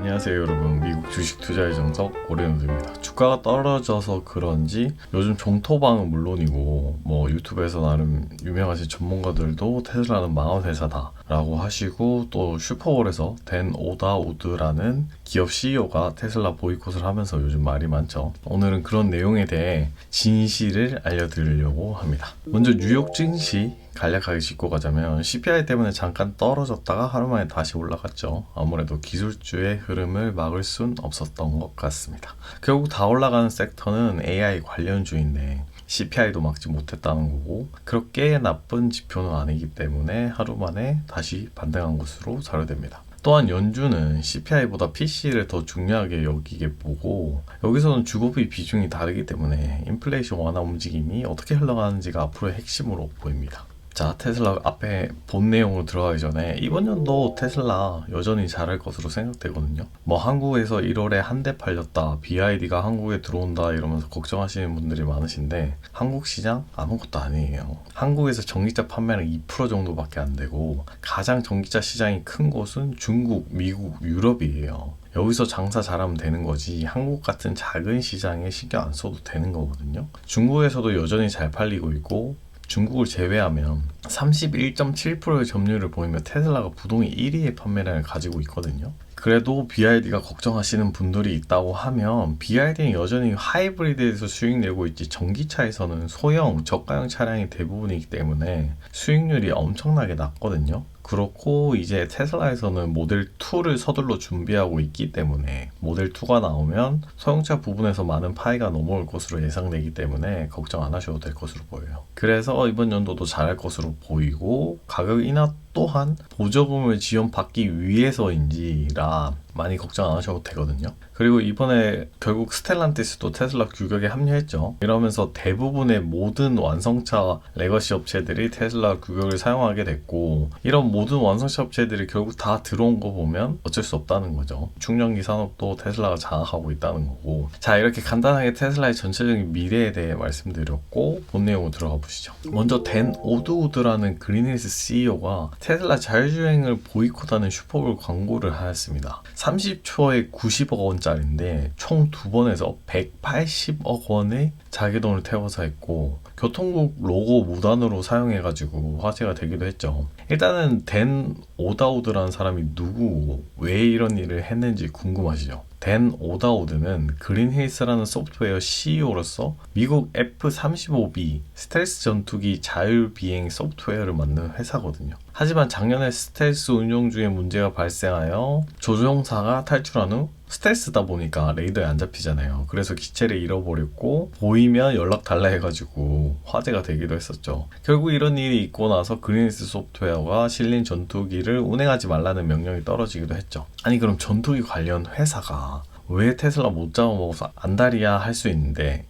안녕하세요 여러분, 미국 주식 투자의 정석 오래노드입니다. 주가가 떨어져서 그런지 요즘 종토방은 물론이고 유튜브에서 나름 유명하신 전문가들도 테슬라는 망한 회사다 라고 하시고, 또 슈퍼볼에서 댄 오다우드라는 기업 CEO가 테슬라 보이콧을 하면서 요즘 말이 많죠. 오늘은 그런 내용에 대해 진실을 알려드리려고 합니다. 먼저 뉴욕 증시 간략하게 짚고 가자면, CPI 때문에 잠깐 떨어졌다가 하루 만에 다시 올라갔죠. 아무래도 기술주의 흐름을 막을 순 없었던 것 같습니다. 결국 다 올라가는 섹터는 AI 관련주인데 CPI도 막지 못했다는 거고, 그렇게 나쁜 지표는 아니기 때문에 하루 만에 다시 반등한 것으로 자료됩니다. 또한 연준은 CPI보다 PC를 더 중요하게 여기게 보고, 여기서는 주거비 비중이 다르기 때문에 인플레이션 완화 움직임이 어떻게 흘러가는지가 앞으로의 핵심으로 보입니다. 자, 테슬라 앞에 본 내용으로 들어가기 전에 이번 연도 테슬라 여전히 잘할 것으로 생각되거든요. 한국에서 1월에 한 대 팔렸다, BYD가 한국에 들어온다 이러면서 걱정하시는 분들이 많으신데, 한국 시장 아무것도 아니에요. 한국에서 전기차 판매는 2% 정도밖에 안 되고, 가장 전기차 시장이 큰 곳은 중국, 미국, 유럽이에요. 여기서 장사 잘하면 되는 거지, 한국 같은 작은 시장에 신경 안 써도 되는 거거든요. 중국에서도 여전히 잘 팔리고 있고, 중국을 제외하면 31.7%의 점유율을 보이며 테슬라가 부동의 1위의 판매량을 가지고 있거든요. 그래도 BYD가 걱정하시는 분들이 있다고 하면, BYD는 여전히 하이브리드에서 수익 내고 있지 전기차에서는 소형, 저가형 차량이 대부분이기 때문에 수익률이 엄청나게 낮거든요. 그렇고 이제 테슬라에서는 모델 2를 서둘러 준비하고 있기 때문에, 모델 2가 나오면 소형차 부분에서 많은 파이가 넘어올 것으로 예상되기 때문에 걱정 안 하셔도 될 것으로 보여요. 그래서 이번 연도도 잘할 것으로 보이고, 가격 인하 또한 보조금을 지원받기 위해서인지라 많이 걱정 안 하셔도 되거든요. 그리고 이번에 결국 스텔란티스도 테슬라 규격에 합류했죠. 이러면서 대부분의 모든 완성차 레거시 업체들이 테슬라 규격을 사용하게 됐고, 이런 모든 완성차 업체들이 결국 다 들어온 거 보면 어쩔 수 없다는 거죠. 충전기 산업도 테슬라가 장악하고 있다는 거고. 자, 이렇게 간단하게 테슬라의 전체적인 미래에 대해 말씀드렸고, 본 내용으로 들어가 보시죠. 먼저 댄 오드우드라는 그린힐스 CEO가 테슬라 자율주행을 보이콧하는 슈퍼볼 광고를 하였습니다. 30초에 90억 원짜리인데 총 2번에서 180억 원의 자기돈을 태워서 했고, 교통국 로고 무단으로 사용해가지고 화제가 되기도 했죠. 일단은 댄 오다우드라는 사람이 누구고 왜 이런 일을 했는지 궁금하시죠? 댄 오다우드는 그린힐스라는 소프트웨어 CEO로서 미국 F-35B 스텔스 전투기 자율비행 소프트웨어를 만든 회사거든요. 하지만 작년에 스텔스 운용 중에 문제가 발생하여 조종사가 탈출한 후, 스텔스다 보니까 레이더에 안 잡히잖아요. 그래서 기체를 잃어버렸고, 보이면 연락 달라 해가지고 화제가 되기도 했었죠. 결국 이런 일이 있고 나서 그린힐스 소프트웨어가 실린 전투기를 운행하지 말라는 명령이 떨어지기도 했죠. 아니 그럼 전투기 관련 회사가 왜 테슬라 못 잡아먹어서 안달이야 할 수 있는데,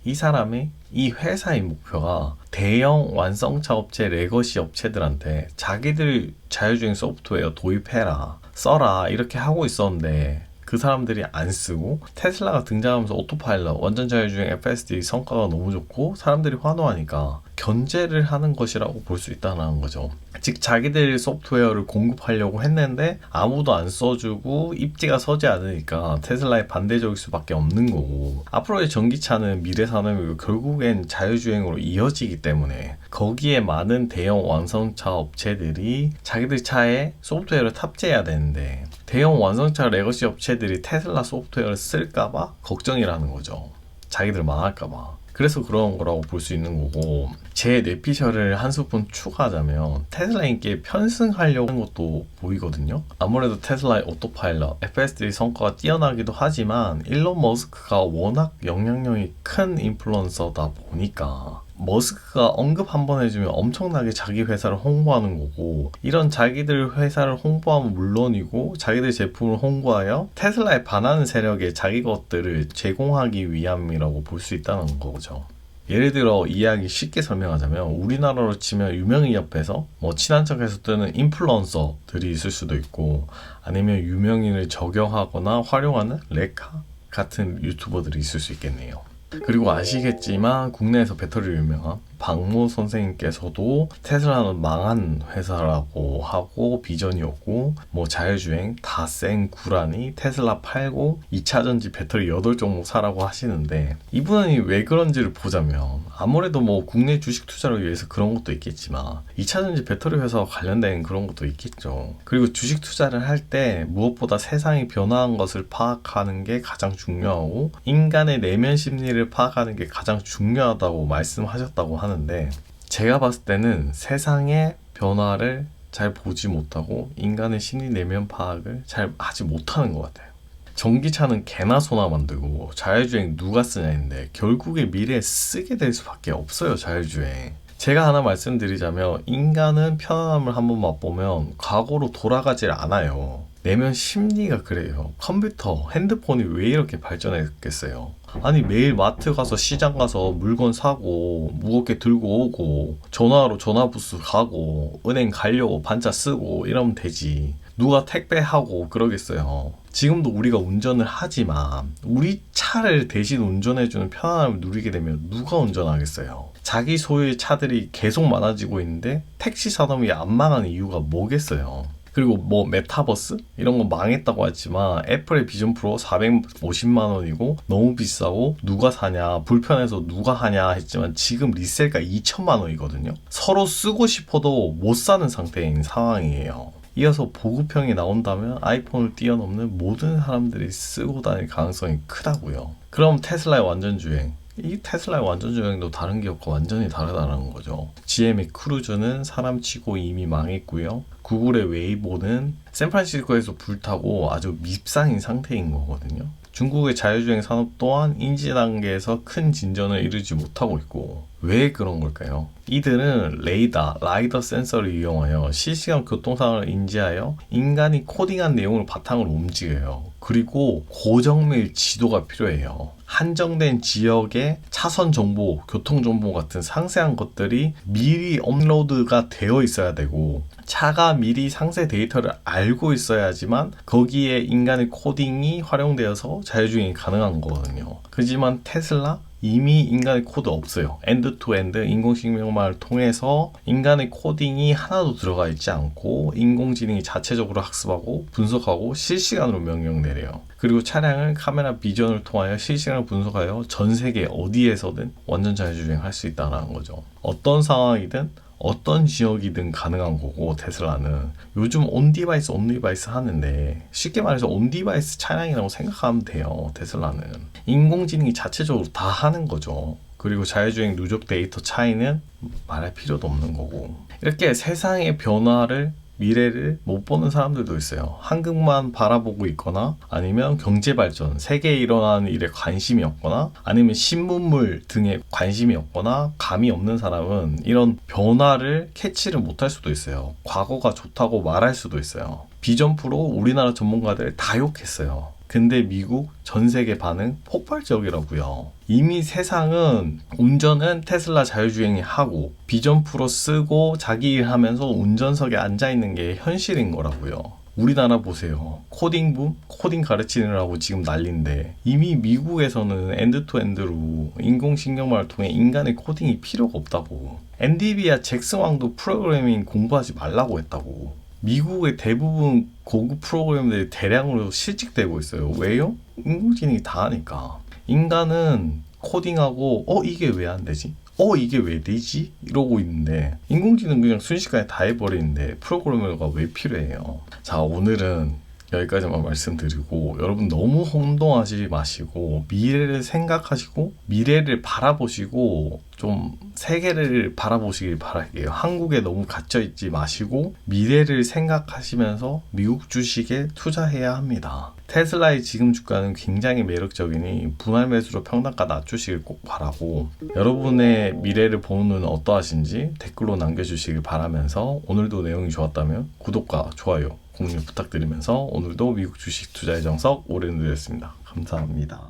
이 회사의 목표가 대형 완성차 업체, 레거시 업체들한테 자기들 자율주행 소프트웨어 도입해라, 써라 이렇게 하고 있었는데, 그 사람들이 안 쓰고 테슬라가 등장하면서 오토파일럿, 완전 자율주행 FSD 성과가 너무 좋고 사람들이 환호하니까 견제를 하는 것이라고 볼 수 있다는 거죠. 즉 자기들 소프트웨어를 공급하려고 했는데 아무도 안 써주고 입지가 서지 않으니까 테슬라에 반대적일 수밖에 없는 거고, 앞으로의 전기차는 미래 산업이고 결국엔 자율주행으로 이어지기 때문에 거기에 많은 대형 완성차 업체들이 자기들 차에 소프트웨어를 탑재해야 되는데, 대형 완성차 레거시 업체들이 테슬라 소프트웨어를 쓸까봐 걱정이라는 거죠. 자기들 망할까봐. 그래서 그런 거라고 볼 수 있는 거고, 제 뇌피셜을 한 스푼 추가하자면 테슬라 인기에 편승하려고 하는 것도 보이거든요. 아무래도 테슬라의 오토파일럿, FSD 성과가 뛰어나기도 하지만 일론 머스크가 워낙 영향력이 큰 인플루언서다 보니까 머스크가 언급 한번 해주면 엄청나게 자기 회사를 홍보하는 거고, 이런 자기들 회사를 홍보하면 물론이고 자기들 제품을 홍보하여 테슬라에 반하는 세력에 자기 것들을 제공하기 위함이라고 볼 수 있다는 거죠. 예를 들어 이야기 쉽게 설명하자면, 우리나라로 치면 유명인협회에서 친한 척해서 뜨는 인플루언서들이 있을 수도 있고, 아니면 유명인을 적용하거나 활용하는 레카 같은 유튜버들이 있을 수 있겠네요. 그리고 아시겠지만 국내에서 배터리로 유명한 박모 선생님께서도 테슬라는 망한 회사라고 하고 비전이 없고 뭐 자율주행 다 쌩 구라니 테슬라 팔고 2차전지 배터리 8종목 사라고 하시는데, 이분이 왜 그런지를 보자면 아무래도 뭐 국내 주식 투자를 위해서 그런 것도 있겠지만 2차전지 배터리 회사와 관련된 그런 것도 있겠죠. 그리고 주식 투자를 할 때 무엇보다 세상이 변화한 것을 파악하는 게 가장 중요하고 인간의 내면 심리를 파악하는 게 가장 중요하다고 말씀하셨다고 하는데, 제가 봤을 때는 세상의 변화를 잘 보지 못하고 인간의 심리 내면 파악을 잘 하지 못하는 것 같아요. 전기차는 개나 소나 만들고 자율주행 누가 쓰냐인데 결국에 미래에 쓰게 될 수밖에 없어요. 자율주행. 제가 하나 말씀드리자면 인간은 편안함을 한번 맛보면 과거로 돌아가질 않아요. 내면 심리가 그래요. 컴퓨터, 핸드폰이 왜 이렇게 발전했겠어요? 아니 매일 마트 가서 시장 가서 물건 사고 무겁게 들고 오고 전화로 전화부스 가고 은행 가려고 반자 쓰고 이러면 되지. 누가 택배하고 그러겠어요. 지금도 우리가 운전을 하지만 우리 차를 대신 운전해주는 편안함을 누리게 되면 누가 운전하겠어요? 자기 소유의 차들이 계속 많아지고 있는데 택시 산업이 안 망하는 이유가 뭐겠어요? 그리고 뭐 메타버스? 이런 거 망했다고 하지만 애플의 비전 프로 450만 원이고 너무 비싸고 누가 사냐 불편해서 누가 하냐 했지만 지금 리셀가 2천만 원이거든요. 서로 쓰고 싶어도 못 사는 상태인 상황이에요. 이어서 보급형이 나온다면 아이폰을 뛰어넘는 모든 사람들이 쓰고 다닐 가능성이 크다고요. 그럼 테슬라의 완전주행, 이 테슬라의 완전주행도 다른 기업과 완전히 다르다는 거죠. GM의 크루즈는 사람치고 이미 망했고요. 구글의 웨이보는 샌프란시스코에서 불타고 아주 밉상인 상태인 거거든요. 중국의 자율주행 산업 또한 인지 단계에서 큰 진전을 이루지 못하고 있고, 왜 그런 걸까요? 이들은 라이더 센서를 이용하여 실시간 교통 상황을 인지하여 인간이 코딩한 내용을 바탕으로 움직여요. 그리고 고정밀 지도가 필요해요. 한정된 지역의 차선 정보, 교통 정보 같은 상세한 것들이 미리 업로드가 되어 있어야 되고, 차가 미리 상세 데이터를 알고 있어야지만 거기에 인간의 코딩이 활용되어서 자율주행이 가능한 거거든요. 그렇지만 테슬라? 이미 인간의 코드 없어요. 엔드-투-엔드 인공지능만을 통해서 인간의 코딩이 하나도 들어가 있지 않고 인공지능이 자체적으로 학습하고 분석하고 실시간으로 명령 내려요. 그리고 차량을 카메라 비전을 통하여 실시간으로 분석하여 전 세계 어디에서든 완전 자율주행할 수 있다는 거죠. 어떤 상황이든 어떤 지역이든 가능한 거고, 테슬라는 요즘 온디바이스 하는데 쉽게 말해서 온디바이스 차량이라고 생각하면 돼요. 테슬라는 인공지능이 자체적으로 다 하는 거죠. 그리고 자율주행 누적 데이터 차이는 말할 필요도 없는 거고, 이렇게 세상의 변화를 미래를 못 보는 사람들도 있어요. 한국만 바라보고 있거나 아니면 경제발전, 세계에 일어나는 일에 관심이 없거나 아니면 신문물 등에 관심이 없거나 감이 없는 사람은 이런 변화를 캐치를 못할 수도 있어요. 과거가 좋다고 말할 수도 있어요. 비전 프로 우리나라 전문가들 다 욕했어요. 근데 미국 전 세계 반응 폭발적이라고요. 이미 세상은 운전은 테슬라 자율주행이 하고 비전 프로 쓰고 자기 일 하면서 운전석에 앉아있는 게 현실인 거라고요. 우리나라 보세요. 코딩 가르치느라고 지금 난리인데 이미 미국에서는 엔드-투-엔드로 인공신경말을 통해 인간의 코딩이 필요가 없다고. 엔디비아 잭슨 왕도 프로그래밍 공부하지 말라고 했다고. 미국의 대부분 고급 프로그램들이 대량으로 실직되고 있어요. 왜요? 인공지능이 다 하니까. 인간은 코딩하고 이게 왜 안 되지? 이게 왜 되지? 이러고 있는데 인공지능 그냥 순식간에 다 해버리는데 프로그래머가 왜 필요해요? 자, 오늘은 여기까지만 말씀드리고, 여러분 너무 혼동하지 마시고 미래를 생각하시고 미래를 바라보시고 좀 세계를 바라보시길 바랄게요. 한국에 너무 갇혀있지 마시고 미래를 생각하시면서 미국 주식에 투자해야 합니다. 테슬라의 지금 주가는 굉장히 매력적이니 분할 매수로 평단가 낮추시길 꼭 바라고, 여러분의 미래를 보는 눈은 어떠하신지 댓글로 남겨주시길 바라면서, 오늘도 내용이 좋았다면 구독과 좋아요 공유 부탁드리면서 오늘도 미국 주식 투자의 정석 오래누리였습니다. 감사합니다.